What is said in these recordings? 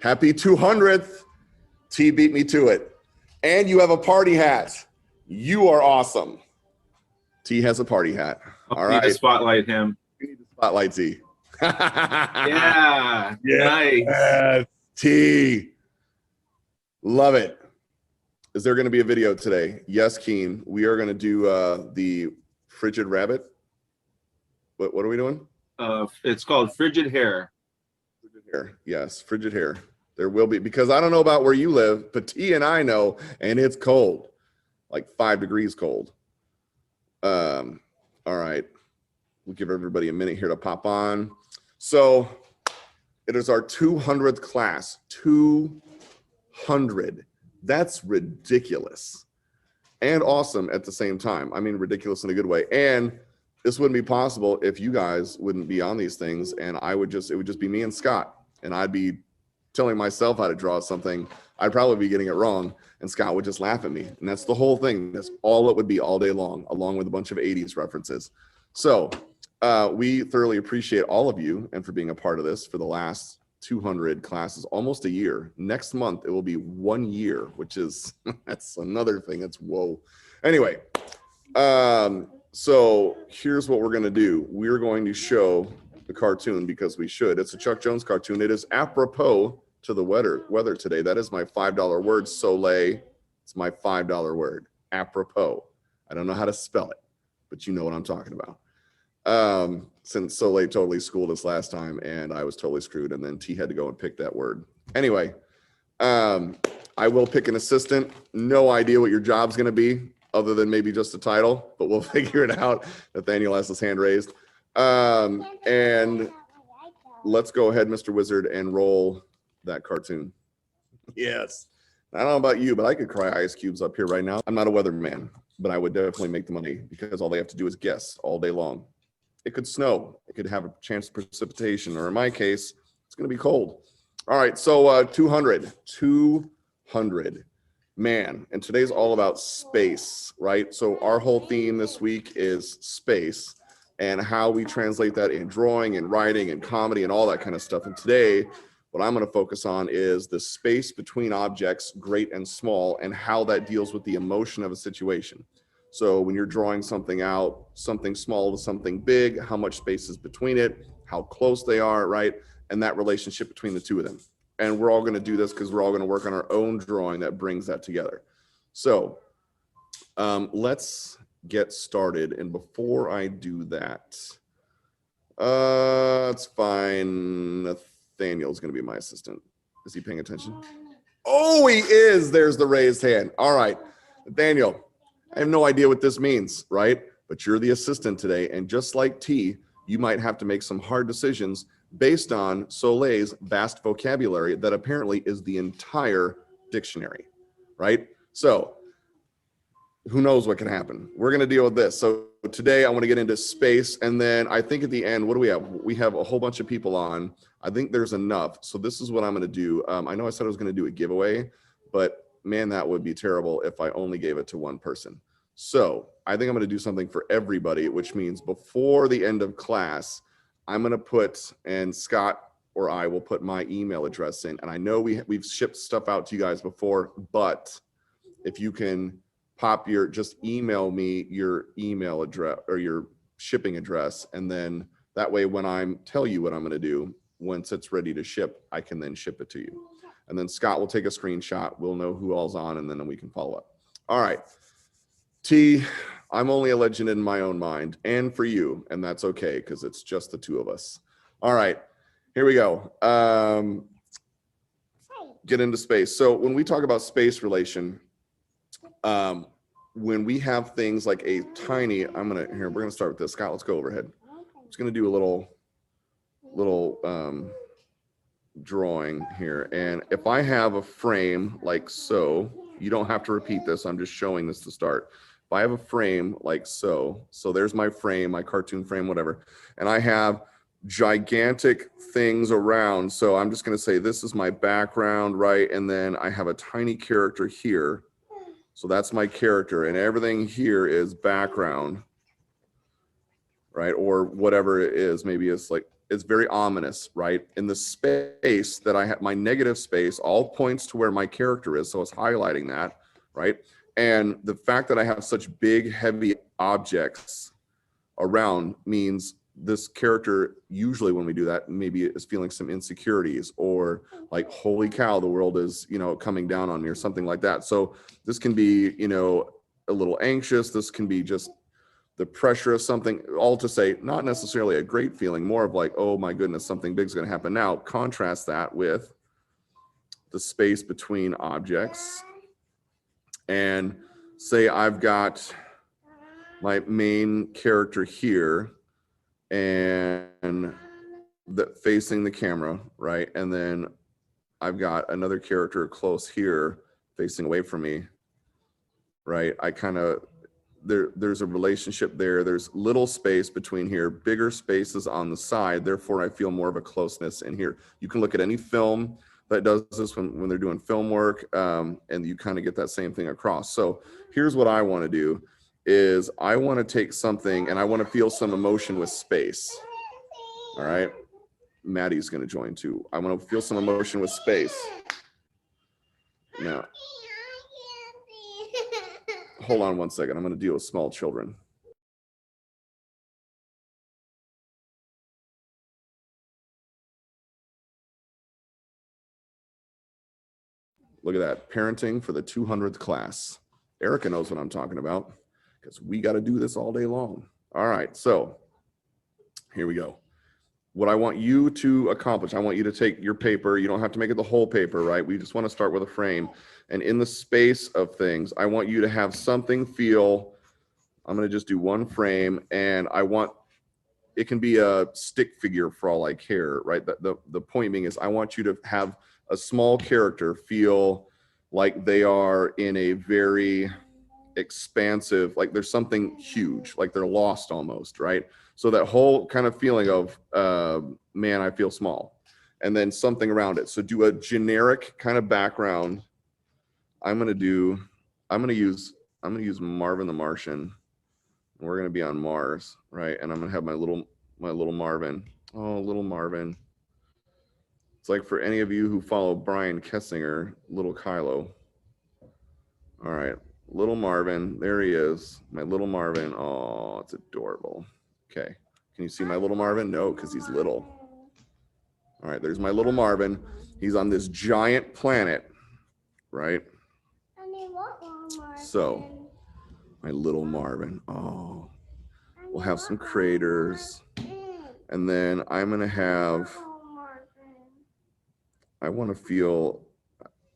Happy 200th. T beat me to it. And you have a party hat. You are awesome. T has a party hat. All right. Need to spotlight him. We need to spotlight T. Yeah. Nice. T. Love it. Is there going to be a video today? Yes, Keen. We are going to do the frigid rabbit. What are we doing? It's called frigid hair. Frigid hair. Yes, frigid hair. There will be, because I don't know about where you live, but T and I know, and it's cold, like 5 degrees cold. All right. We'll give everybody a minute here to pop on. So it is our 200th class. 200. That's ridiculous and awesome at the same time. I mean, ridiculous in a good way. And this wouldn't be possible if you guys wouldn't be on these things, and it would just be me and Scott, and I'd be telling myself how to draw something. I'd probably be getting it wrong, and Scott would just laugh at me. And that's the whole thing. That's all it would be all day long, along with a bunch of 80s references. So we thoroughly appreciate all of you and for being a part of this for the last 200 classes, almost a year. Next month, it will be 1 year, which is, that's another thing. That's whoa. Anyway, so here's what we're going to do. We're going to show the cartoon because we should. It's a Chuck Jones cartoon. It is apropos to the weather today. That is my $5 word, Soleil. It's my $5 word, apropos. I don't know how to spell it, but you know what I'm talking about. Since Soleil totally schooled us last time and I was totally screwed, and then T had to go and pick that word. Anyway, I will pick an assistant. No idea what your job's going to be other than maybe just a title, but we'll figure it out. Nathaniel has his hand raised. And let's go ahead, Mr. Wizard, and roll that cartoon. Yes. I don't know about you, but I could cry ice cubes up here right now. I'm not a weatherman, but I would definitely make the money because all they have to do is guess all day long. It could snow. It could have a chance of precipitation, or in my case, it's going to be cold. All right, so 200. Man, and today's all about space, right? So our whole theme this week is space and how we translate that in drawing and writing and comedy and all that kind of stuff. And today, what I'm going to focus on is the space between objects, great and small, and how that deals with the emotion of a situation. So when you're drawing something out, something small to something big, how much space is between it, how close they are, right? And that relationship between the two of them. And we're all going to do this because we're all going to work on our own drawing that brings that together. So let's get started. And before I do that, it's fine. Nathaniel's going to be my assistant. Is he paying attention? Oh, he is. There's the raised hand. All right, Nathaniel. I have no idea what this means, right? But you're the assistant today. And just like T, you might have to make some hard decisions based on Soleil's vast vocabulary that apparently is the entire dictionary, right? So who knows what can happen? We're going to deal with this. So today I want to get into space. And then I think at the end, what do we have? We have a whole bunch of people on. I think there's enough. So this is what I'm going to do. I know I said I was going to do a giveaway, but man, that would be terrible if I only gave it to one person. So I think I'm going to do something for everybody, which means before the end of class, I'm going to put, and Scott or I will put my email address in. And I know we've shipped stuff out to you guys before, but if you can just email me your email address or your shipping address. And then that way, when I tell you what I'm going to do, once it's ready to ship, I can then ship it to you. And then Scott will take a screenshot. We'll know who all's on, and then we can follow up. All right. T, I'm only a legend in my own mind and for you, and that's okay because it's just the two of us. All right, here we go. Get into space. So when we talk about space relation, when we have things like a tiny, we're gonna start with this. Scott, let's go overhead. I'm just gonna do a little drawing here. And if I have a frame like so, you don't have to repeat this. I'm just showing this to start. If I have a frame like so there's my frame, my cartoon frame, whatever. And I have gigantic things around. So I'm just going to say, this is my background, right? And then I have a tiny character here. So that's my character. And everything here is background, right? Or whatever it is. Maybe it's like it's very ominous, right? In the space that I have, my negative space all points to where my character is. So it's highlighting that, right? And the fact that I have such big, heavy objects around means this character, usually when we do that, maybe is feeling some insecurities or like, holy cow, the world is, you know, coming down on me or something like that. So this can be, you know, a little anxious. This can be just the pressure of something, all to say, not necessarily a great feeling, more of like, oh my goodness, something big's going to happen. Now, contrast that with the space between objects. And say I've got my main character here and facing the camera, right? And then I've got another character close here facing away from me, right? I kind of, there's a relationship there. There's little space between here, bigger spaces on the side. Therefore, I feel more of a closeness in here. You can look at any film that does this when they're doing film work, and you kind of get that same thing across. So here's what I want to do is I want to take something and I want to feel some emotion with space. All right. Maddie's going to join too. I want to feel some emotion with space. Now, hold on one second. I'm going to deal with small children. Look at that. Parenting for the 200th class. Erica knows what I'm talking about because we got to do this all day long. All right. So here we go. What I want you to accomplish, I want you to take your paper. You don't have to make it the whole paper, right? We just want to start with a frame. And in the space of things, I want you to have something feel, I'm going to just do one frame, and I want, it can be a stick figure for all I care, right? The point being is I want you to have a small character feel like they are in a very expansive, like there's something huge, like they're lost almost, right? So that whole kind of feeling of, man, I feel small, and then something around it. So do a generic kind of background. I'm going to use Marvin the Martian. We're going to be on Mars, right? And I'm going to have my little Marvin. Oh, little Marvin. It's like for any of you who follow Brian Kessinger, little Kylo. All right, little Marvin, there he is, my little Marvin. Oh, it's adorable. Okay, can you see my little Marvin? No, because he's little. All right, there's my little Marvin. He's on this giant planet, right? So, my little Marvin. Oh, we'll have some craters. And then I'm going to have, I want to feel,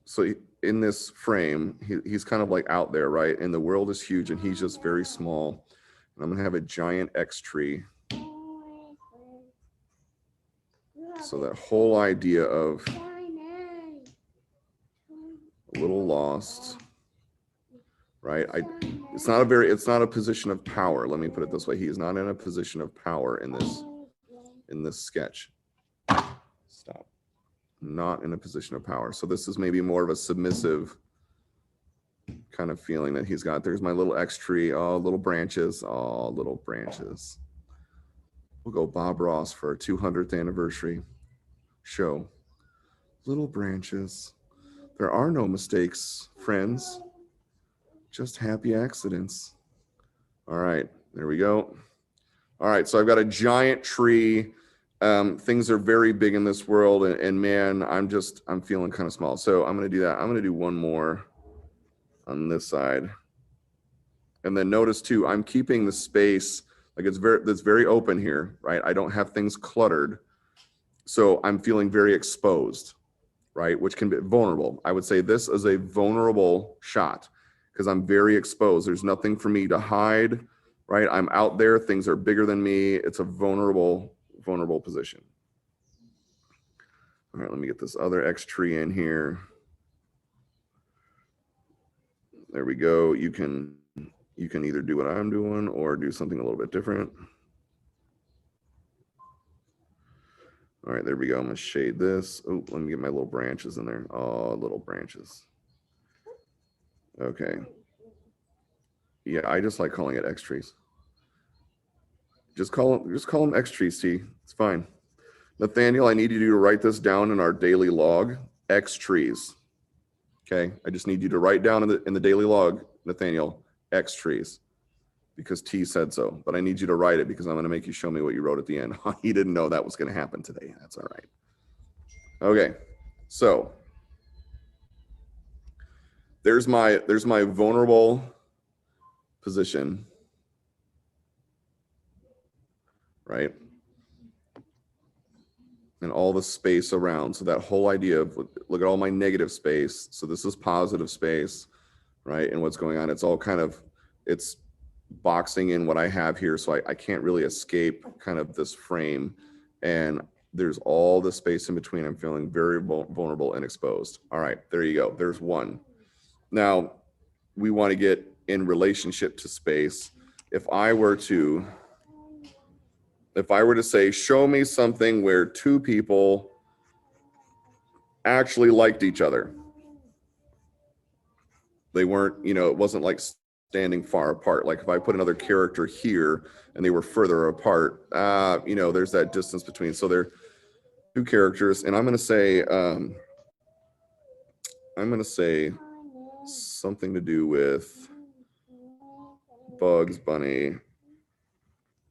so in this frame, he's kind of like out there, right? And the world is huge and he's just very small. And I'm going to have a giant X tree. So that whole idea of a little lost, right? It's not a position of power. Let me put it this way. He is not in a position of power in this sketch. Stop. Not in a position of power. So this is maybe more of a submissive kind of feeling that he's got. There's my little X tree. Oh, little branches. Oh, little branches. We'll go Bob Ross for our 200th anniversary show. Little branches. There are no mistakes, friends. Just happy accidents. All right, there we go. All right, so I've got a giant tree. Things are very big in this world, and man, I'm feeling kind of small. So I'm gonna do that. I'm gonna do one more on this side. And then notice too, I'm keeping the space, like it's very open here, right? I don't have things cluttered. So I'm feeling very exposed, right? Which can be vulnerable. I would say this is a vulnerable shot because I'm very exposed. There's nothing for me to hide, right? I'm out there, things are bigger than me. It's a vulnerable position. All right, let me get this other X tree in here. There we go. You can either do what I'm doing or do something a little bit different. All right, there we go. I'm gonna shade this. Oh, let me get my little branches in there. Oh, little branches. Okay. Yeah, I just like calling it X trees. Just call them X trees, T. It's fine. Nathaniel, I need you to write this down in our daily log, X trees. Okay, I just need you to write down in the daily log, Nathaniel, X trees, because T said so. But I need you to write it because I'm going to make you show me what you wrote at the end. He didn't know that was going to happen today. That's all right. Okay, so there's my vulnerable position, right? And all the space around. So that whole idea of look at all my negative space. So this is positive space, right? And what's going on, it's all kind of, it's boxing in what I have here. So I can't really escape kind of this frame. And there's all the space in between. I'm feeling very vulnerable and exposed. All right, there you go. There's one. Now we want to get in relationship to space. If I were to say, show me something where two people actually liked each other. They weren't, it wasn't like standing far apart. Like if I put another character here and they were further apart, there's that distance between. So they're two characters, and I'm going to say something to do with Bugs Bunny,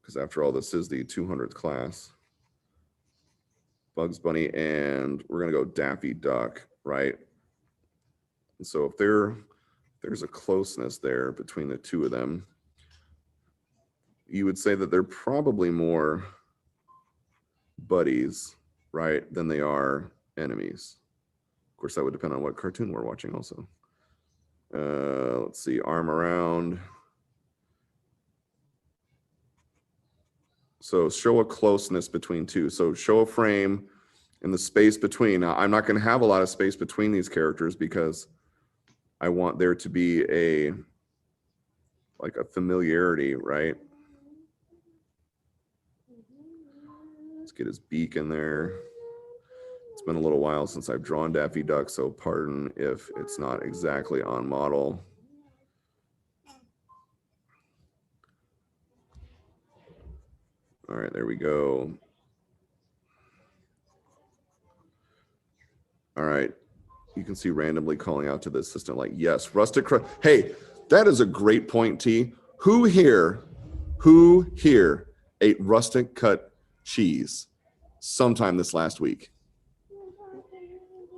because after all, this is the 200th class. Bugs Bunny, and we're going to go Daffy Duck, right? And so if there's a closeness there between the two of them, you would say that they're probably more buddies, right, than they are enemies. Of course, that would depend on what cartoon we're watching also. Let's see, arm around. So show a closeness between two. So show a frame and the space between. Now, I'm not going to have a lot of space between these characters because I want there to be a familiarity, right? Let's get his beak in there. It's been a little while since I've drawn Daffy Duck, so pardon if it's not exactly on model. All right, there we go. All right, you can see randomly calling out to the assistant like, yes, rustic. Hey, that is a great point, T. Who here ate rustic cut cheese sometime this last week?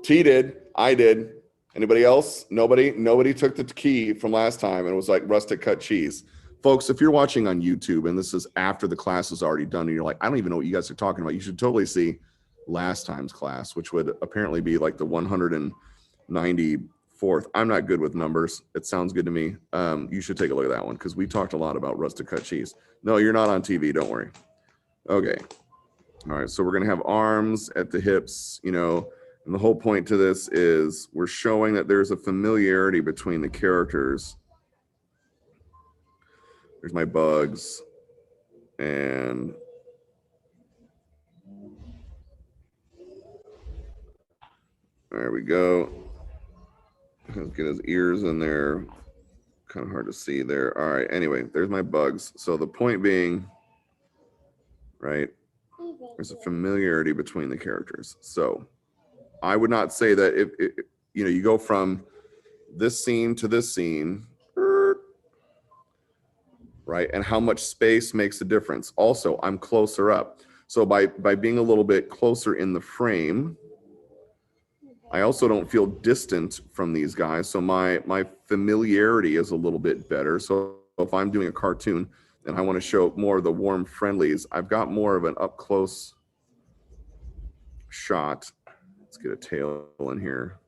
T did, I did. Anybody else? Nobody took the key from last time and was like rustic cut cheese. Folks, if you're watching on YouTube and this is after the class is already done and you're like, I don't even know what you guys are talking about, you should totally see last time's class, which would apparently be like the 194th. I'm not good with numbers. It sounds good to me. You should take a look at that one because we talked a lot about rustic cut cheese. No, you're not on TV. Don't worry. Okay. All right. So we're going to have arms at the hips, and the whole point to this is we're showing that there's a familiarity between the characters. There's my Bugs, and there we go. Let's get his ears in there. Kind of hard to see there. All right, anyway, there's my Bugs. So the point being, right, there's a familiarity between the characters. So I would not say that if you go from this scene to this scene, right, and how much space makes a difference. Also, I'm closer up. So by being a little bit closer in the frame, I also don't feel distant from these guys. So my familiarity is a little bit better. So if I'm doing a cartoon and I want to show more of the warm friendlies, I've got more of an up close shot. Let's get a tail in here.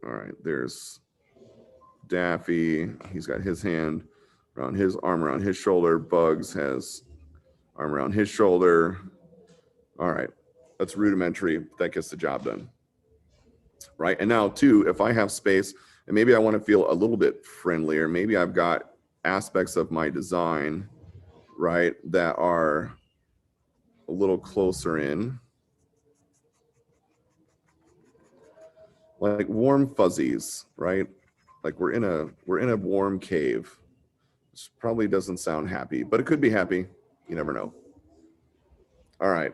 All right, there's Daffy. He's got his hand around his arm around his shoulder. Bugs has arm around his shoulder. All right, that's rudimentary. That gets the job done. Right, and now too, if I have space and maybe I want to feel a little bit friendlier, maybe I've got aspects of my design, right, that are a little closer in. Like warm fuzzies, right? Like we're in a warm cave. Which probably doesn't sound happy, but it could be happy. You never know. All right.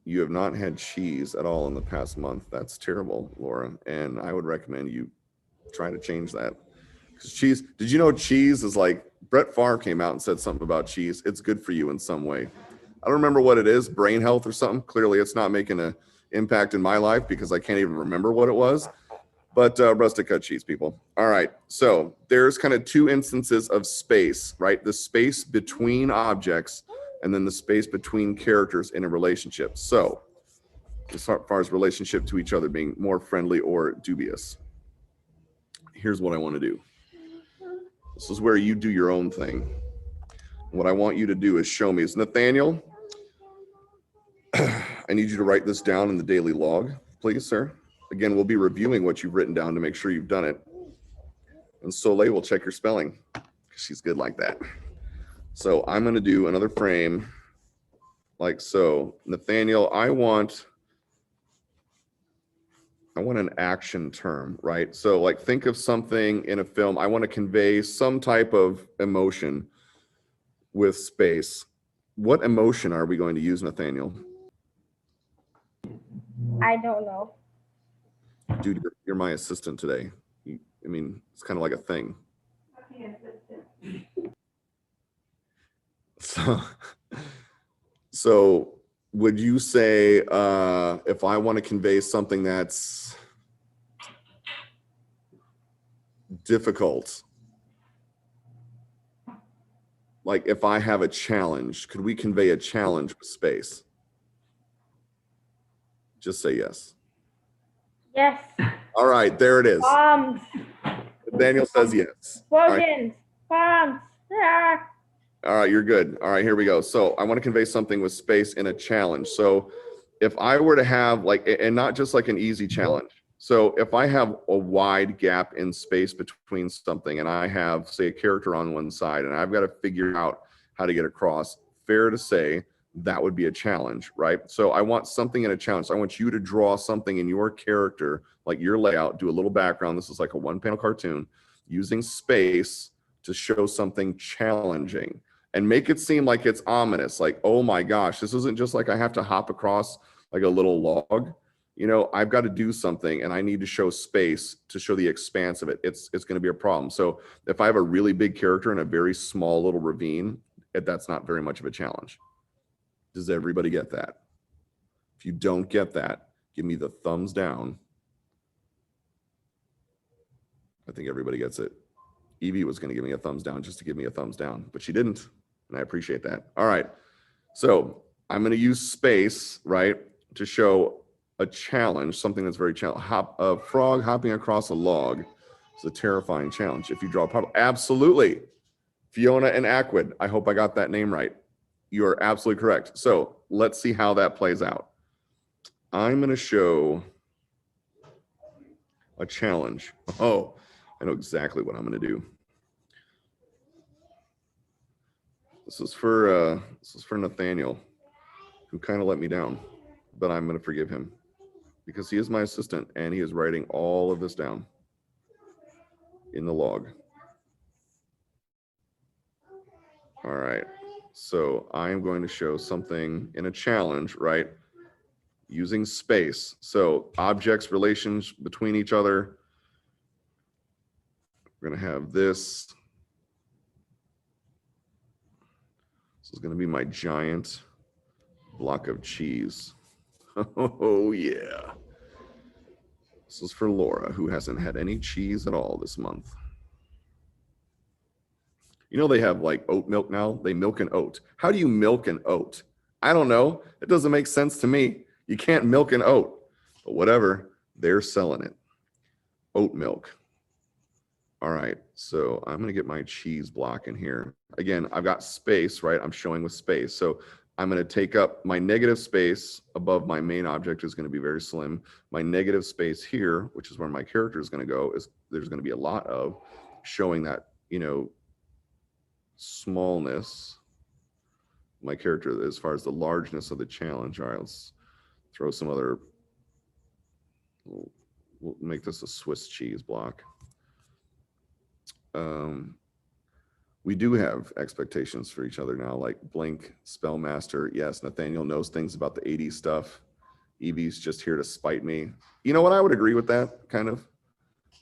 You have not had cheese at all in the past month. That's terrible, Laura. And I would recommend you try to change that. Because cheese, did you know cheese is like, Brett Favre came out and said something about cheese. It's good for you in some way. I don't remember what it is, brain health or something. Clearly, it's not making an impact in my life because I can't even remember what it was. But rustic cut cheese, people. All right. So there's kind of two instances of space, right? The space between objects and then the space between characters in a relationship. So as far as relationship to each other being more friendly or dubious, here's what I want to do. This is where you do your own thing. What I want you to do is show me. Is Nathaniel, I need you to write this down in the daily log, please, sir. Again, we'll be reviewing what you've written down to make sure you've done it. And Soleil will check your spelling because she's good like that. So I'm going to do another frame like so. Nathaniel, I want an action term, right? So like think of something in a film. I want to convey some type of emotion with space. What emotion are we going to use, Nathaniel? I don't know. Dude, you're my assistant today. I mean, it's kind of like a thing. So would you say if I want to convey something that's difficult, like if I have a challenge, could we convey a challenge with space? Just say yes. Yes. All right, there it is. Bombs. Daniel says yes. All right. Explosions. Bombs. Ah. All right, you're good. All right, here we go. So I want to convey something with space in a challenge. So if I were to have like, and not just like an easy challenge. So if I have a wide gap in space between something and I have, say, a character on one side and I've got to figure out how to get across, fair to say that would be a challenge, right? So I want something in a challenge. So I want you to draw something in your character, like your layout, do a little background. This is like a one-panel cartoon using space to show something challenging. And make it seem like it's ominous, like, oh my gosh, this isn't just like I have to hop across like a little log. You know, I've got to do something and I need to show space to show the expanse of it. It's going to be a problem. So if I have a really big character in a very small little ravine, that's not very much of a challenge. Does everybody get that? If you don't get that, give me the thumbs down. I think everybody gets it. Evie was going to give me a thumbs down just to give me a thumbs down, but she didn't. And I appreciate that. All right. So I'm going to use space, right, to show a challenge, something that's very challenging. A frog hopping across a log is a terrifying challenge. If you draw a problem, absolutely. Fiona and Aquid. I hope I got that name right. You are absolutely correct. So let's see how that plays out. I'm going to show a challenge. Oh, I know exactly what I'm going to do. This is for Nathaniel, who kind of let me down, but I'm going to forgive him because he is my assistant and he is writing all of this down in the log. All right. So I am going to show something in a challenge, right? Using space. So objects, relations between each other. We're going to have this. This is going to be my giant block of cheese. Oh, yeah. This is for Laura, who hasn't had any cheese at all this month. You know, they have like oat milk now. They milk an oat. How do you milk an oat? I don't know. It doesn't make sense to me. You can't milk an oat, but whatever. They're selling it. Oat milk. All right. So I'm going to get my cheese block in here. Again, I've got space, right? I'm showing with space. So I'm going to take up my negative space above my main object is going to be very slim. My negative space here, which is where my character is going to go, is there's going to be a lot of showing that, you know, smallness. My character as far as the largeness of the challenge. All right, let's throw some other, we'll make this a Swiss cheese block. We do have expectations for each other now, like Blink, Spellmaster. Yes, Nathaniel knows things about the 80s stuff. Evie's just here to spite me. You know what? I would agree with that, kind of.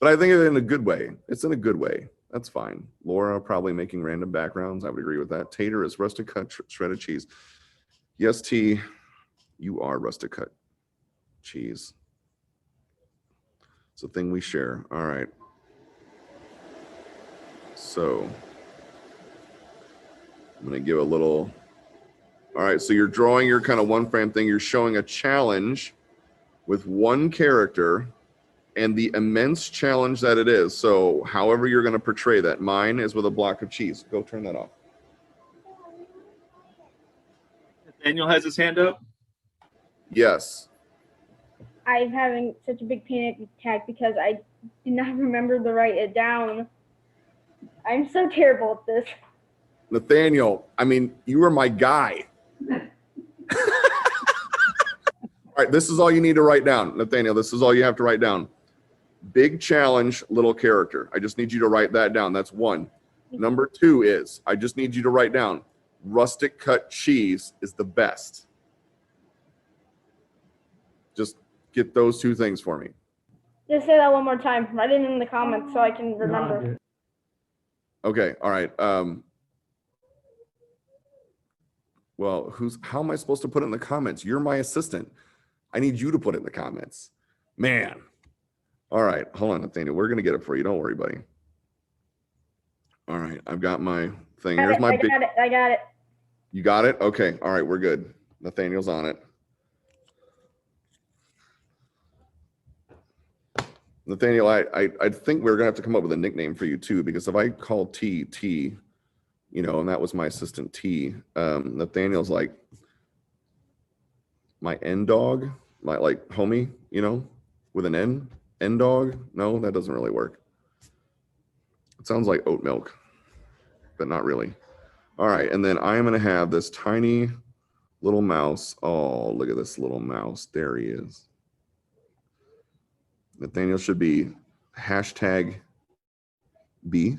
But I think it in a good way. It's in a good way. That's fine. Laura probably making random backgrounds. I would agree with that. Tater is rustic cut shredded cheese. Yes, T, you are rustic cut cheese. It's a thing we share. All right. So I'm going to give a little. All right. So you're drawing your kind of one frame thing. You're showing a challenge with one character and the immense challenge that it is. So however you're going to portray that. Mine is with a block of cheese. Go turn that off. Daniel has his hand up. Yes. I'm having such a big panic attack because I did not remember to write it down. I'm so terrible at this. Nathaniel, I mean, you were my guy. All right, this is all you need to write down. Nathaniel, this is all you have to write down. Big challenge, little character. I just need you to write that down. That's one. Number two is, I just need you to write down, rustic cut cheese is the best. Just get those two things for me. Just say that one more time. Write it in the comments so I can remember. Okay, all right. Well, how am I supposed to put it in the comments? You're my assistant. I need you to put it in the comments. Man. All right, hold on, Nathaniel. We're gonna get it for you. Don't worry, buddy. All right, I've got my thing. Here's my big. I got it. You got it? Okay. All right, we're good. Nathaniel's on it. Nathaniel, I think we're gonna have to come up with a nickname for you too, because if I call T, you know, and that was my assistant T, Nathaniel's like my N dog, my like homie, you know, with an N dog. No, that doesn't really work. It sounds like oat milk, but not really. All right, and then I am gonna have this tiny little mouse. Oh, look at this little mouse. There he is. Nathaniel should be hashtag B.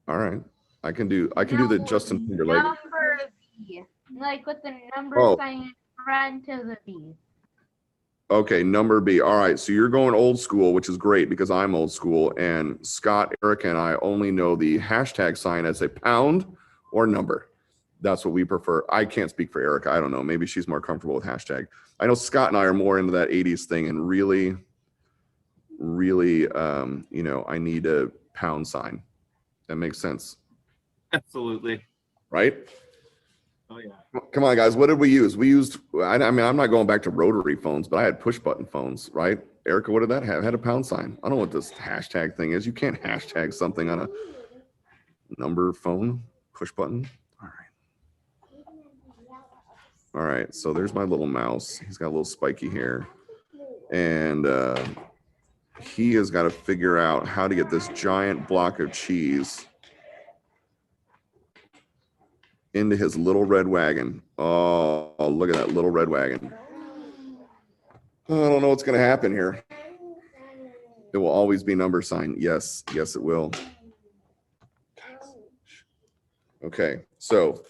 All right. I can do the Justin Timberlake. Number B. Like with the number sign in front of the B. Okay, number B. All right. So you're going old school, which is great because I'm old school. And Scott, Erica, and I only know the hashtag sign as a pound or number. That's what we prefer. I can't speak for Erica. I don't know. Maybe she's more comfortable with hashtag. I know Scott and I are more into that 80s thing and really, you know, I need a pound sign. That makes sense. Absolutely. Right? Oh, yeah. Come on, guys. What did we use? We used, I mean, I'm not going back to rotary phones, but I had push button phones, right? Erica, what did that have? It had a pound sign. I don't know what this hashtag thing is. You can't hashtag something on a number phone, push button. All right. All right, so there's my little mouse. He's got a little spiky hair. And he has got to figure out how to get this giant block of cheese into his little red wagon. Oh, look at that little red wagon. Oh, I don't know what's going to happen here. It will always be number sign. Yes, yes, it will. Okay, so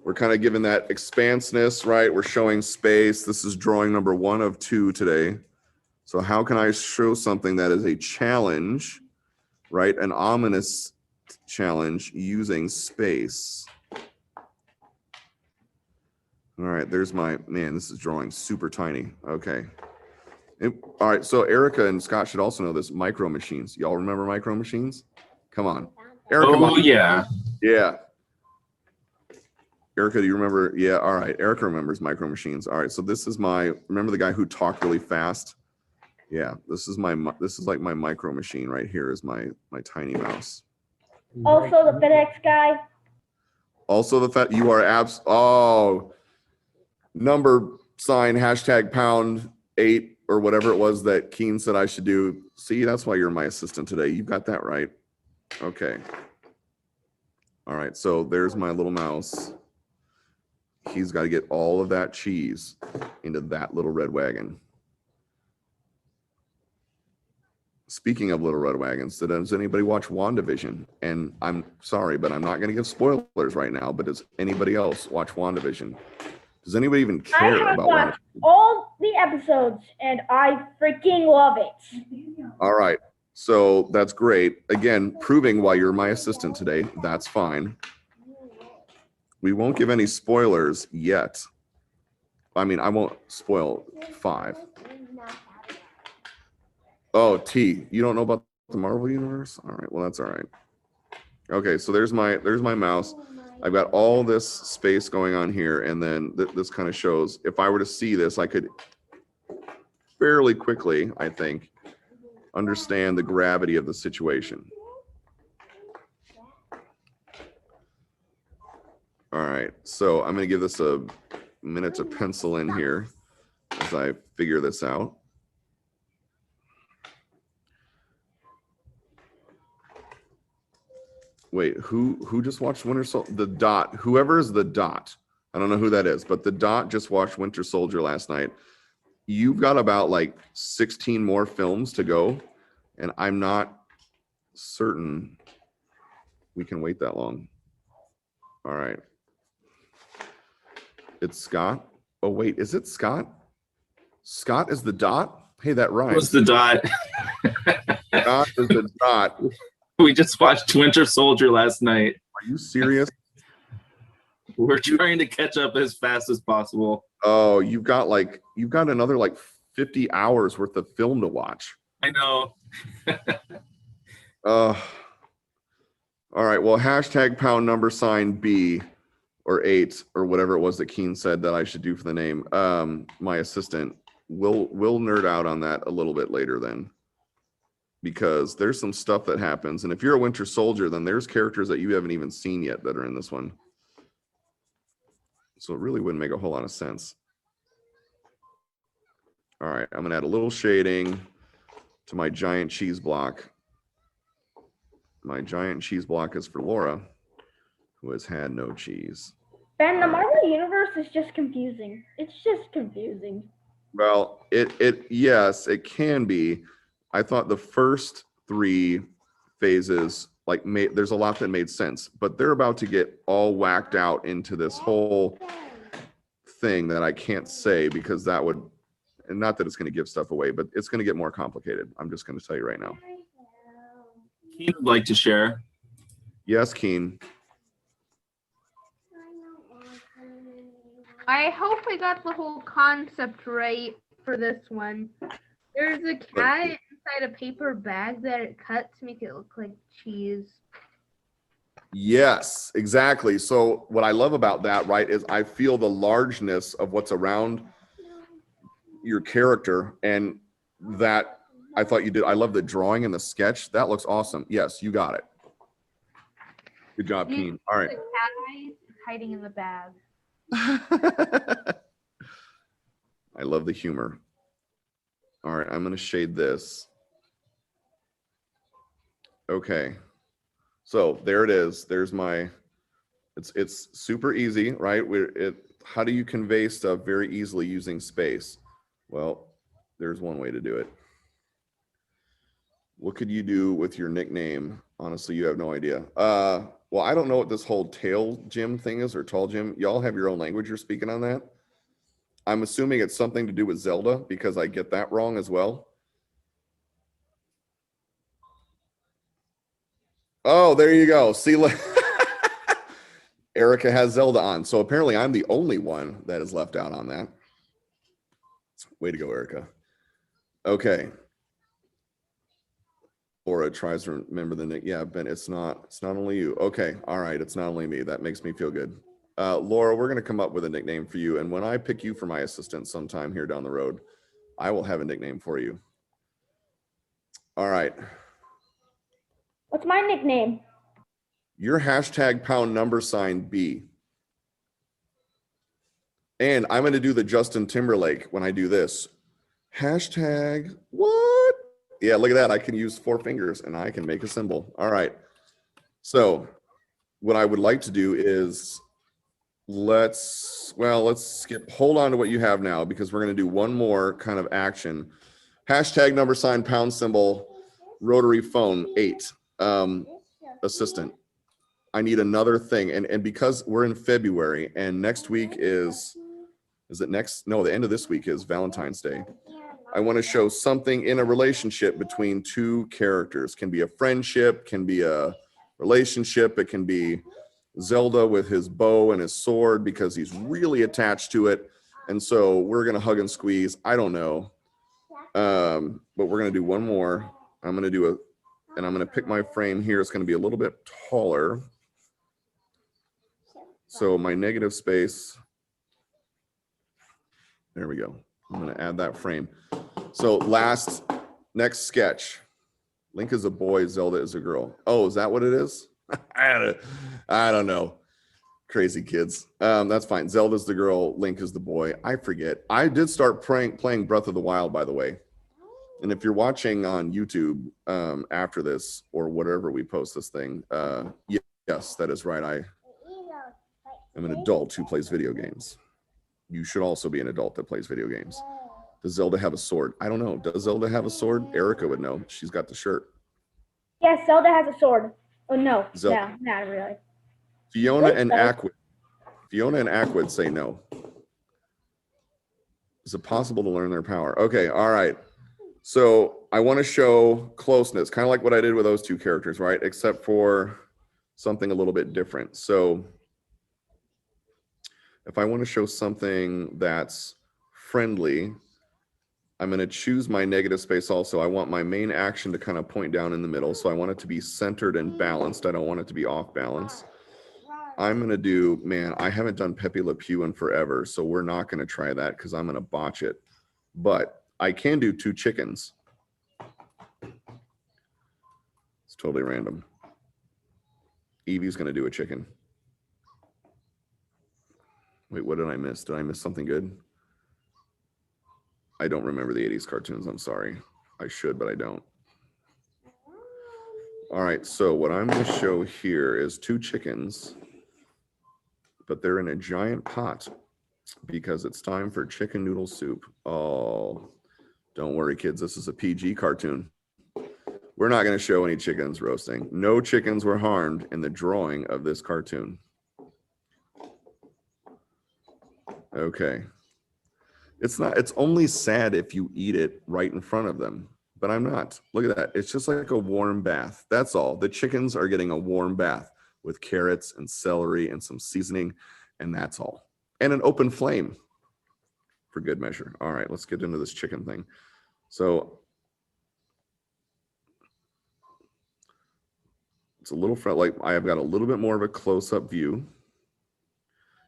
we're kind of giving that expanseness, right? We're showing space. This is drawing number 1 of 2 today. So how can I show something that is a challenge, right? An ominous challenge using space. All right, there's my, man, this is drawing super tiny. Okay. All right, so Erica and Scott should also know this, micro machines. Y'all remember micro machines? Come on. Erica, Oh, yeah. Yeah. Erica, do you remember? Yeah, all right. Erica remembers micro machines. All right, so this is my, remember the guy who talked really fast? Yeah, this is like my micro machine right here is my tiny mouse. Also the FedEx guy. Also the fact you are number sign hashtag pound 8 or whatever it was that Keen said I should do. See, that's why you're my assistant today. You got that right. Okay. All right, so there's my little mouse. He's got to get all of that cheese into that little red wagon. speaking of Little Red Wagons, does anybody watch WandaVision? And I'm sorry, but I'm not going to give spoilers right now. But does anybody else watch WandaVision? Does anybody even I care have about watched WandaVision? all the episodes, and I freaking love it. All right. So that's great. Again, proving why you're my assistant today. That's fine. We won't give any spoilers yet. I mean, I won't spoil 5. Oh, T, you don't know about the Marvel Universe? All right, well, that's all right. Okay, so there's my mouse. I've got all this space going on here, and then this kind of shows, if I were to see this, I could fairly quickly, I think, understand the gravity of the situation. All right, so I'm going to give this a minute to pencil in here as I figure this out. Wait, who just watched Winter Soldier? The Dot, whoever is the Dot. I don't know who that is, but the Dot just watched Winter Soldier last night. You've got about like 16 more films to go, and I'm not certain we can wait that long. All right. It's Scott. Oh, wait, is it Scott? Scott is the Dot? Hey, that rhymes. What's the Dot? Scott is the Dot. We just watched Winter Soldier last night. Are you serious? We're trying to catch up as fast as possible. Oh, you've got another like 50 hours worth of film to watch. I know. All right. Well, ## B or 8 or whatever it was that Keen said that I should do for the name. My assistant will nerd out on that a little bit later then, because there's some stuff that happens. And if you're a Winter Soldier, then there's characters that you haven't even seen yet that are in this one. So it really wouldn't make a whole lot of sense. All right, I'm gonna add a little shading to my giant cheese block. My giant cheese block is for Laura, who has had no cheese. Ben, the Marvel Universe is just confusing. It's just confusing. Well, yes, it can be. I thought the first 3 phases, like, there's a lot that made sense, but they're about to get all whacked out into this whole thing that I can't say, because that would, and not that it's going to give stuff away, but it's going to get more complicated. I'm just going to tell you right now. Keen would like to share. Yes, Keen. I hope I got the whole concept right for this one. There's a cat inside a paper bag that it cut to make it look like cheese. Yes, exactly. So what I love about that, right, is I feel the largeness of what's around your character, and that I thought you did. I love the drawing and the sketch. That looks awesome. Yes, you got it. Good job, Keen. All right. The cat eye is hiding in the bag. I love the humor. All right, I'm going to shade this. Okay. So there it is. There's my, it's super easy, right? How do you convey stuff very easily using space? Well, there's one way to do it. What could you do with your nickname? Honestly, you have no idea. Well, I don't know what this whole tail Jim thing is, or tall Jim. Y'all have your own language you're speaking on that. I'm assuming it's something to do with Zelda, because I get that wrong as well. Oh, there you go. See, Erica has Zelda on. So apparently I'm the only one that is left out on that. Way to go, Erica. Okay. Laura tries to remember the nick. Yeah, Ben, it's not only you. Okay. All right. It's not only me. That makes me feel good. Laura, we're going to come up with a nickname for you. And when I pick you for my assistant sometime here down the road, I will have a nickname for you. All right. What's my nickname? Your ## B. And I'm going to do the Justin Timberlake when I do this. What? Yeah, look at that. I can use 4 fingers and I can make a symbol. All right. So what I would like to do is let's skip. Hold on to what you have now, because we're going to do one more kind of action. ### rotary phone 8. Assistant. I need another thing. And because we're in February and next week is it next? No, the end of this week is Valentine's Day. I want to show something in a relationship between two characters. Can be a friendship, can be a relationship. It can be Zelda with his bow and his sword because he's really attached to it. And so we're going to hug and squeeze. I don't know. But we're going to do one more. I'm going to do and I'm going to pick my frame here. It's going to be a little bit taller. So my negative space, there we go. I'm going to add that frame. So next sketch. Link is a boy, Zelda is a girl. Oh, is that what it is? I don't know. Crazy kids. That's fine. Zelda's the girl, Link is the boy. I forget. I did start playing Breath of the Wild, by the way. And if you're watching on YouTube after this or whatever we post this thing, yes, that is right. I am an adult who plays video games. You should also be an adult that plays video games. Does Zelda have a sword? I don't know. Does Zelda have a sword? Erica would know. She's got the shirt. Yes, Zelda has a sword. Oh no, Zelda. no, not really. Fiona and Aquid say no. Is it possible to learn their power? Okay, all right. So I want to show closeness, kind of like what I did with those two characters, right? Except for something a little bit different. So if I want to show something that's friendly, I'm going to choose my negative space also. I want my main action to kind of point down in the middle. So I want it to be centered and balanced. I don't want it to be off balance. I'm going to do, man, I haven't done Pepe Le Pew in forever. So we're not going to try that because I'm going to botch it. But I can do two chickens. It's totally random. Evie's going to do a chicken. Wait, what did I miss? Did I miss something good? I don't remember the 80s cartoons. I'm sorry. I should, but I don't. All right, so what I'm going to show here is two chickens, but they're in a giant pot because it's time for chicken noodle soup. Oh, don't worry, kids. This is a PG cartoon. We're not going to show any chickens roasting. No chickens were harmed in the drawing of this cartoon. Okay. It's only sad if you eat it right in front of them, but I'm not. Look at that. It's just like a warm bath. That's all. The chickens are getting a warm bath with carrots and celery and some seasoning, and that's all. And an open flame for good measure. All right, let's get into this chicken thing. So it's a little like I've got a little bit more of a close-up view.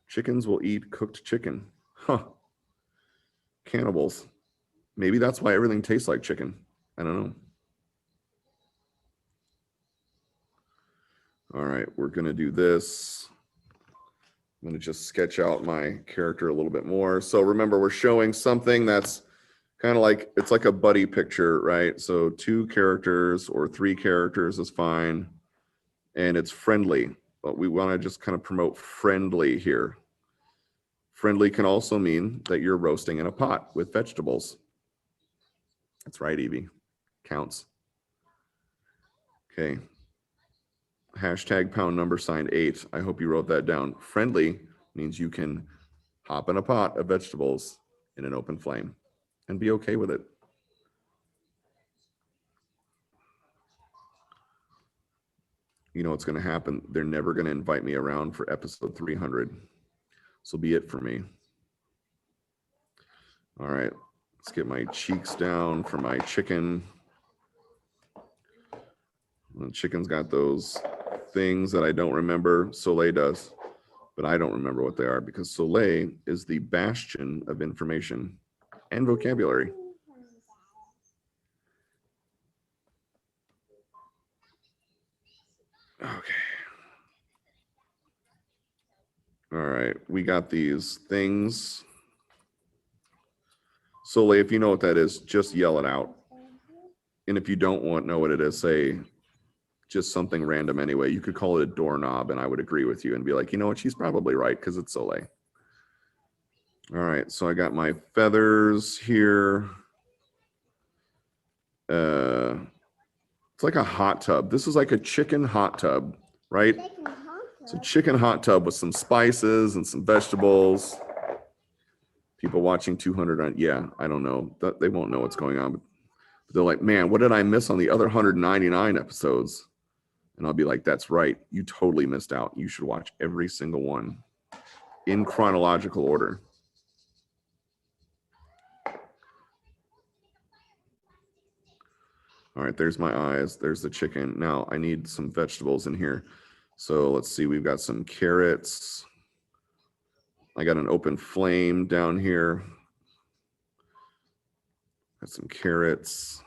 Chickens will eat cooked chicken. Huh. Cannibals. Maybe that's why everything tastes like chicken. I don't know. All right, we're going to do this. I'm going to just sketch out my character a little bit more. So remember, we're showing something that's kind of like, it's like a buddy picture, right? So 2 characters or 3 characters is fine. And it's friendly, but we want to just kind of promote friendly here. Friendly can also mean that you're roasting in a pot with vegetables. That's right, Evie. Counts. Okay. Hashtag #8. I hope you wrote that down. Friendly means you can hop in a pot of vegetables in an open flame and be okay with it. You know what's going to happen? They're never going to invite me around for episode 300. So be it for me. All right, let's get my cheeks down for my chicken. The chicken's got those things that I don't remember. Soleil does, but I don't remember what they are because Soleil is the bastion of information and vocabulary. Okay. All right, we got these things. Soleil, if you know what that is, just yell it out. And if you don't know what it is, say just something random anyway. You could call it a doorknob, and I would agree with you and be like, you know what, she's probably right because it's Soleil. All right, so I got my feathers here. It's like a hot tub. This is like a chicken hot tub, right? It's a chicken hot tub with some spices and some vegetables. People watching 200 on, yeah, I don't know. They won't know what's going on. But they're like, man, what did I miss on the other 199 episodes? And I'll be like, that's right. You totally missed out. You should watch every single one in chronological order. All right, there's my eyes. There's the chicken. Now I need some vegetables in here. So let's see, we've got some carrots. I got an open flame down here. Got some carrots.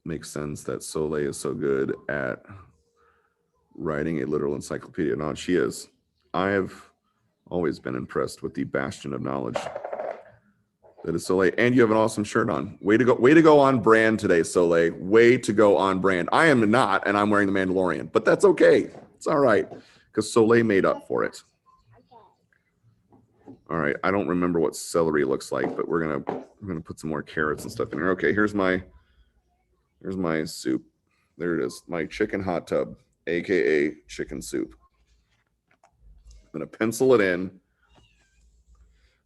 Makes sense that Soleil is so good at writing a literal encyclopedia. No, she is. I have always been impressed with the bastion of knowledge that is Soleil. And you have an awesome shirt on. Way to go on brand today, Soleil. Way to go on brand. I am not, and I'm wearing the Mandalorian, but that's okay. It's all right, because Soleil made up for it. All right, I don't remember what celery looks like, but we're gonna put some more carrots and stuff in here. Okay, here's my soup. There it is, my chicken hot tub, aka chicken soup. I'm gonna pencil it in.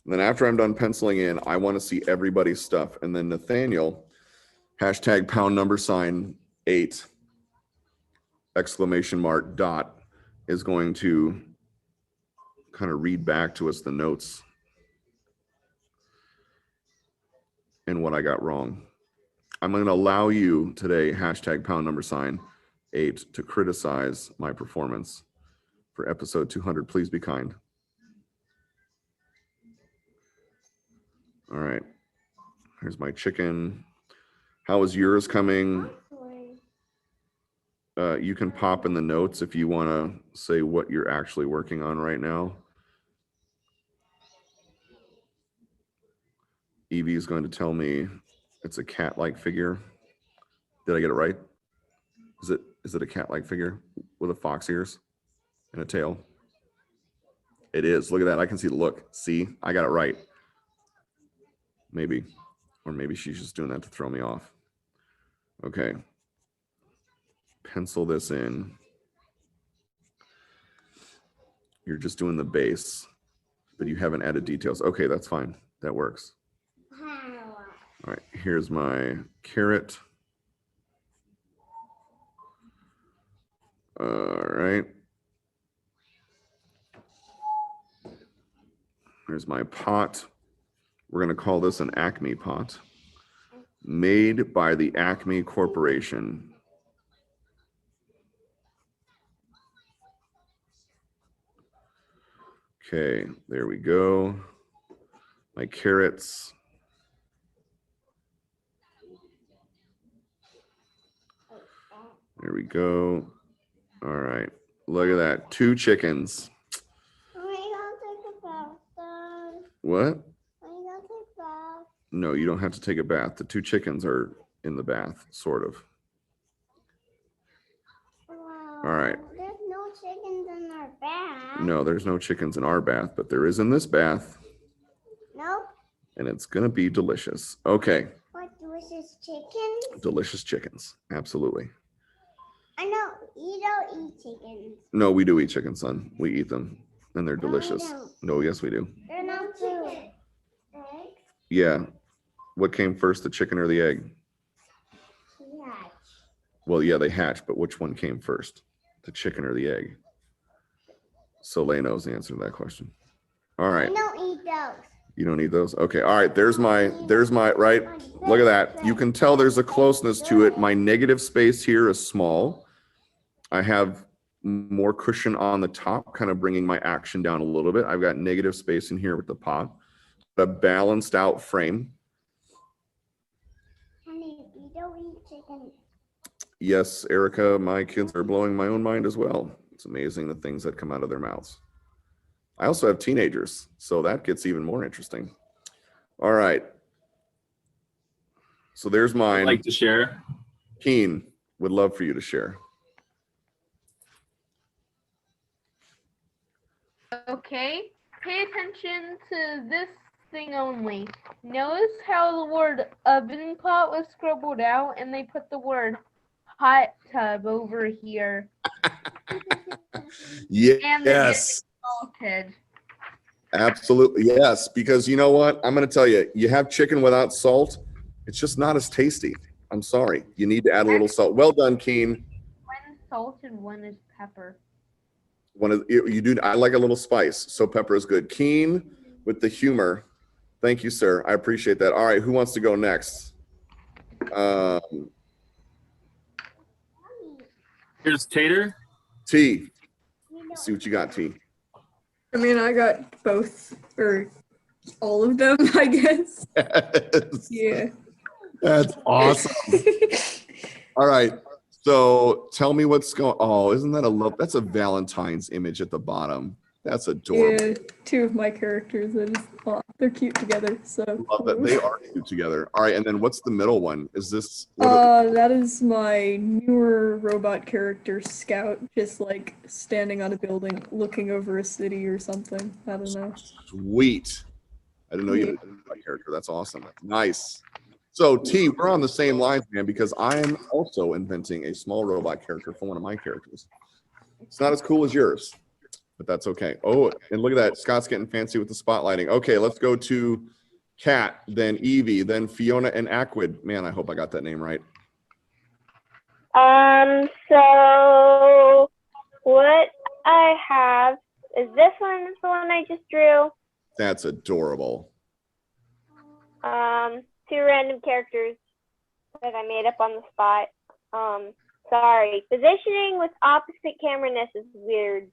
And then after I'm done penciling in, I want to see everybody's stuff. And then Nathaniel, hashtag #8 exclamation mark dot, is going to kind of read back to us the notes and what I got wrong. I'm going to allow you today, hashtag #8, to criticize my performance for episode 200. Please be kind. All right. Here's my chicken. How is yours coming? You can pop in the notes if you want to say what you're actually working on right now. Evie is going to tell me it's a cat-like figure. Did I get it right? Is it a cat-like figure with a fox ears and a tail? It is. Look at that. I can see the look. See, I got it right. Maybe, or maybe she's just doing that to throw me off. Okay. Pencil this in. You're just doing the base, but you haven't added details. Okay, that's fine. That works. All right, here's my carrot. All right. Here's my pot. We're going to call this an Acme pot, made by the Acme Corporation. Okay, there we go. My carrots. There we go. All right, look at that. 2 chickens. What? No, you don't have to take a bath. The 2 chickens are in the bath, sort of. All right. There's no chickens in our bath. No, there's no chickens in our bath, but there is in this bath. Nope. And it's going to be delicious. Okay. What, delicious chickens? Delicious chickens. Absolutely. I know you don't eat chickens. No, we do eat chicken, son. We eat them, and they're No, we delicious. don't. No, yes, we do. They're not chicken. Eggs? Yeah. What came first, the chicken or the egg? Yeah. Well, yeah, they hatch, but which one came first, the chicken or the egg? Soleil knows the answer to that question. All right. I don't eat those. You don't need those? Okay. All right. There's my, right? Look at that. You can tell there's a closeness to it. My negative space here is small. I have more cushion on the top, kind of bringing my action down a little bit. I've got negative space in here with the pot, a balanced out frame. Honey, you don't eat chicken. Yes, Erica, my kids are blowing my own mind as well. It's amazing the things that come out of their mouths. I also have teenagers, so that gets even more interesting. All right. So there's mine. I'd like to share. Keen, would love for you to share. Okay, pay attention to this thing only. Notice how the word oven pot was scribbled out and they put the word hot tub over here. And they're Yes. salted. Absolutely. Yes. Because you know what? I'm going to tell you, you have chicken without salt. It's just not as tasty. I'm sorry. You need to add a little salt. Well done, Keen. One is salt and one is pepper. One of you do. I like a little spice, so pepper is good. Keen with the humor. Thank you, sir. I appreciate that. All right, who wants to go next? Here's Tater. T. Let's see what you got, T. I mean, I got both, or all of them, I guess. Yes. Yeah. That's awesome. All right. So tell me what's going. Oh, isn't that a love? That's a Valentine's image at the bottom. That's adorable. Yeah, two of my characters. They're cute together. So Love that they are cute together. All right, and then what's the middle one? Is this? What that is my newer robot character, Scout, just like standing on a building, looking over a city or something. I don't know. Sweet. I didn't know you had a character. That's awesome. Nice. So T, we're on the same lines, man, because I am also inventing a small robot character for one of my characters. It's not as cool as yours, but that's okay. Oh, and look at that. Scott's getting fancy with the spotlighting. Okay, let's go to Kat, then Evie, then Fiona and Aquid. Man, I hope I got that name right. So what I have is this one, the one I just drew. That's adorable. Two random characters that I made up on the spot. Sorry. Positioning with opposite camera-ness is weird.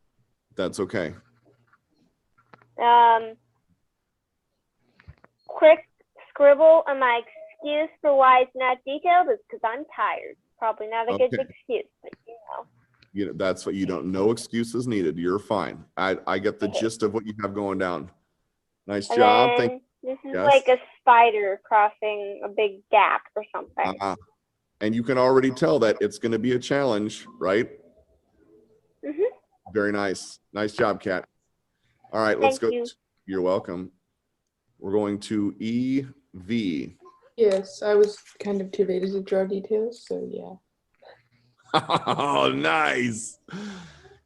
That's okay. Quick scribble on my excuse for why it's not detailed is because I'm tired. Probably not a good Okay. excuse, but you know. You know, that's what you don't. No excuses needed. You're fine. I get the gist of what you have going down. Nice And job. then Thank this is Yes. like a spider crossing a big gap or something. And you can already tell that it's going to be a challenge, right? Mhm. Very nice. Nice job, Kat. All right, let's Thank go. you. You're welcome. We're going to EV. Yes, I was kind of too lazy to draw details, so yeah. Oh, nice.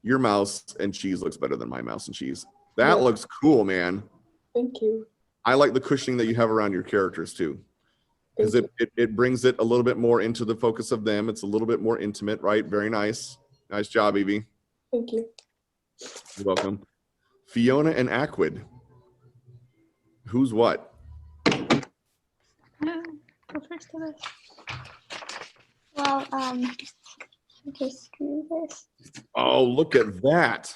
Your mouse and cheese looks better than my mouse and cheese. That Yeah. looks cool, man. Thank you. I like the cushioning that you have around your characters too, because it brings it a little bit more into the focus of them. It's a little bit more intimate, right? Very nice. Nice job, Evie. Thank you. You're welcome. Fiona and Aquid. Who's what? Go first to this. Well, just do this. Oh, look at that.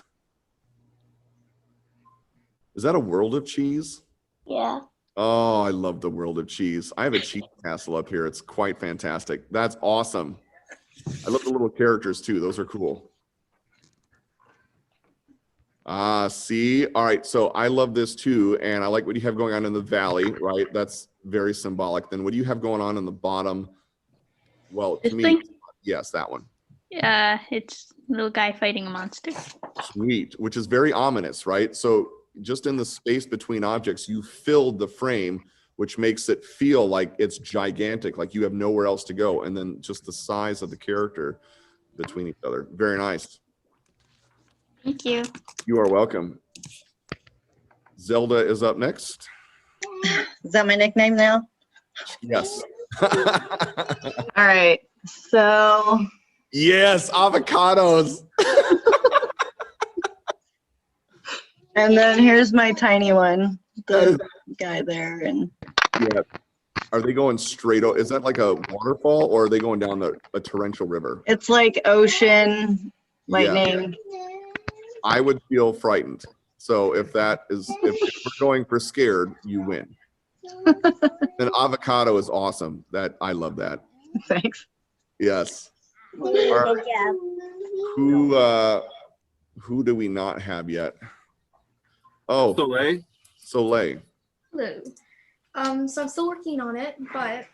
Is that a world of cheese? Yeah. Oh, I love the world of cheese. I have a cheese castle up here. It's quite fantastic. That's awesome. I love the little characters too. Those are cool. See? All right. So I love this too. And I like what you have going on in the valley, right? That's very symbolic. Then what do you have going on in the bottom? Well, to This me, thing? yes, that one. It's a little guy fighting a monster. Sweet, which is very ominous, right? So just in the space between objects, you filled the frame, which makes it feel like it's gigantic, like you have nowhere else to go. And then just the size of the character between each other. Very nice. Thank you. You are welcome. Zelda is up next. Is that my nickname now? Yes. All right. So Yes, avocados. and then here's my tiny one, the guy there, and Yeah. Are they going straight? Is that like a waterfall, or are they going down a torrential river? it's like ocean, Yeah. lightning. I would feel frightened. So if we're going for scared, you win. Then avocado is awesome. I love that. Thanks. Yes. All Good right. job. Who do we not have yet? Oh, Soleil. Hello. So I'm still working on it, but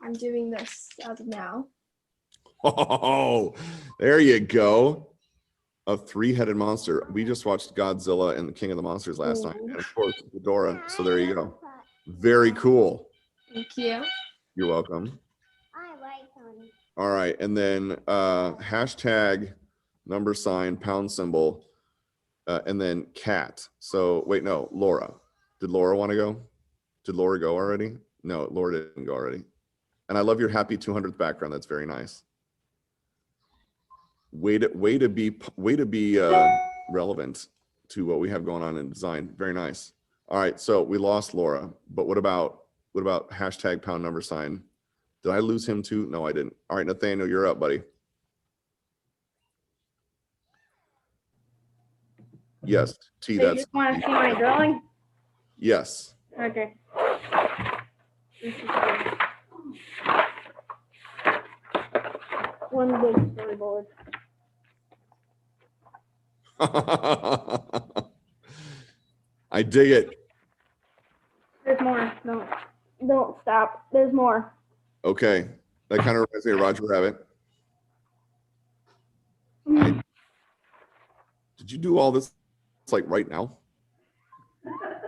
I'm doing this as of now. Oh, there you go. A three-headed monster. We just watched Godzilla and the King of the Monsters last night, and of course Ghidorah. So there you go. Very cool. Thank you. You're welcome. I like Tony. All right, and then hashtag $, and then cat. So wait, no, Laura. Did Laura want to go? Did Laura go already? No, Laura didn't go already. And I love your happy 200th background. That's very nice. Way to be relevant to what we have going on in design. Very nice. All right, so we lost Laura, but what about hashtag $? Did I lose him too? No, I didn't. All right, Nathaniel, you're up, buddy. Yes, T. So you That's just want to see my drawing? yes. Okay. One big storyboard. I dig it. There's more. Don't stop. There's more. Okay, that kind of reminds me of Roger Rabbit. Did you do all this? It's like right now.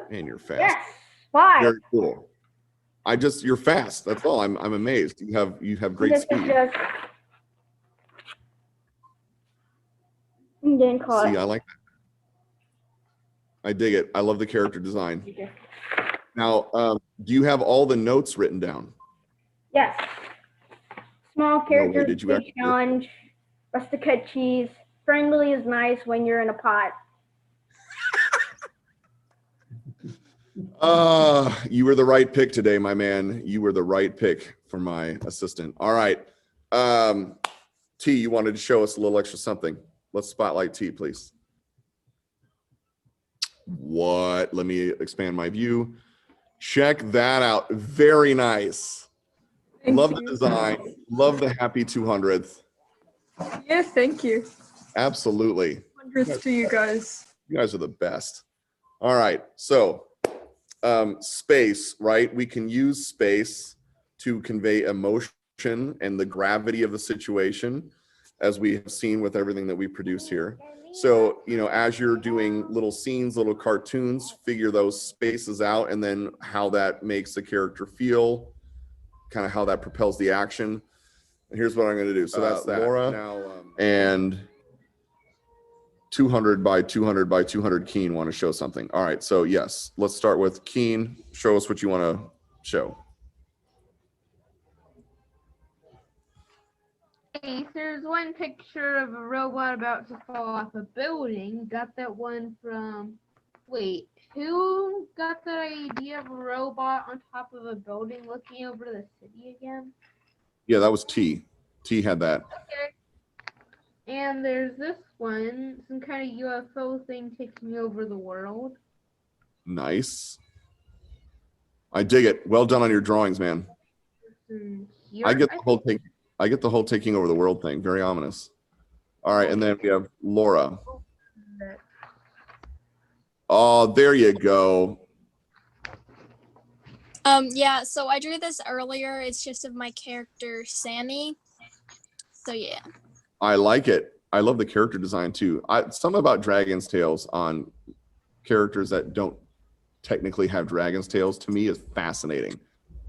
Man, you're fast. Yes. Why? Very cool. You're fast. That's all. I'm amazed. You have great This is speed. just- I'm getting caught. See, I like that. I dig it. I love the character design. Okay. Now, do you have all the notes written down? Yes. Small characters, did you big actually? challenge, rustic cut cheese. Friendly is nice when you're in a pot. You were the right pick today, my man. You were the right pick for my assistant. All right. T, you wanted to show us a little extra something. Let's spotlight T, please. What? Let me expand my view. Check that out. Very nice. Love the design. Love the happy 200th. Yeah, thank you. Absolutely. 100th to you guys. You guys are the best. All right. So space, right? We can use space to convey emotion and the gravity of the situation, as we have seen with everything that we produce here. So, as you're doing little scenes, little cartoons, figure those spaces out and then how that makes the character feel, kind of how that propels the action. And here's what I'm going to do. So that's that. Laura now, and 200 by 200 by 200 Keen want to show something. All right. So yes, let's start with Keen. Show us what you want to show. Okay, so there's one picture of a robot about to fall off a building. Got that one from, wait, who got the idea of a robot on top of a building looking over the city again? Yeah, that was T. T had that. Okay. And there's this one, some kind of UFO thing taking over the world. Nice. I dig it. Well done on your drawings, man. I get the whole taking over the world thing. Very ominous. All right, and then we have Laura. Oh, there you go. Yeah, so I drew this earlier. It's just of my character Sammy. So yeah. I like it. I love the character design too. Something about dragon's tails on characters that don't technically have dragon's tails to me is fascinating.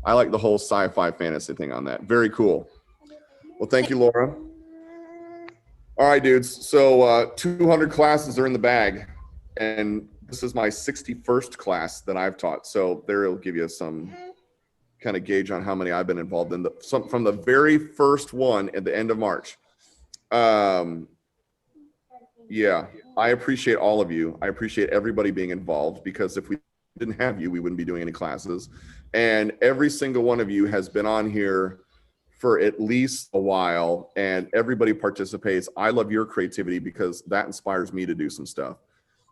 I like the whole sci-fi fantasy thing on that. Very cool. Well, thank you, Laura. All right, dudes. So 200 classes are in the bag, and this is my 61st class that I've taught. So there it'll give you some kind of gauge on how many I've been involved in. From the very first one at the end of March. Yeah, I appreciate all of you. I appreciate everybody being involved, because if we didn't have you, we wouldn't be doing any classes. And every single one of you has been on here for at least a while, and everybody participates. I love your creativity because that inspires me to do some stuff.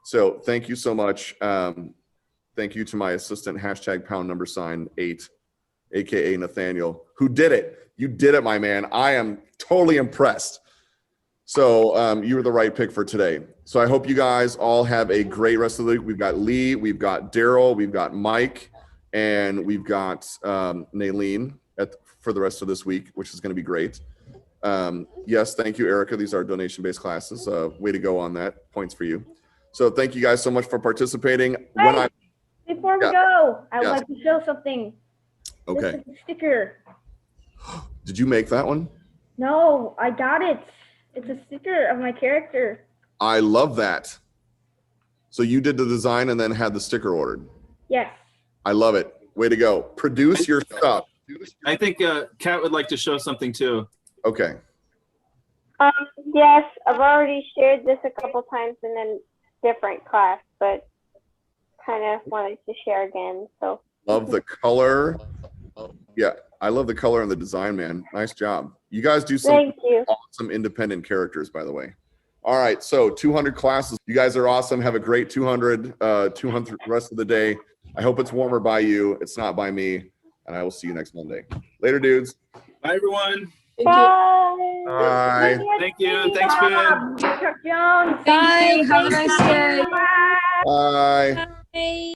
So thank you so much. Thank you to my assistant, ##8, AKA Nathaniel, who did it. You did it, my man. I am totally impressed. So you were the right pick for today. So I hope you guys all have a great rest of the week. We've got Lee, we've got Daryl, we've got Mike, and we've got Naylene for the rest of this week, which is going to be great. Yes, thank you, Erica. These are donation-based classes. Way to go on that. Points for you. So thank you guys so much for participating. Before before we Yeah. go, I would Yes. like to show something. Okay. This is a sticker. Did you make that one? No, I got it. It's a sticker of my character. I love that. So you did the design and then had the sticker ordered. Yes. I love it. Way to go. Produce your stuff. I think Kat would like to show something too. Okay. Yes, I've already shared this a couple times in a different class, but kind of wanted to share again. So Love the color. Yeah, I love the color and the design, man. Nice job. You guys do some thank you. awesome independent characters, by the way. All right, so 200 classes. You guys are awesome. Have a great 200 rest of the day. I hope it's warmer by you. It's not by me. And I will see you next Monday. Later, dudes. Bye, everyone. Bye. Bye. Thank you. Thanks, Ben. Chuck Jones. Bye. Have a nice day. Bye. Bye. Bye.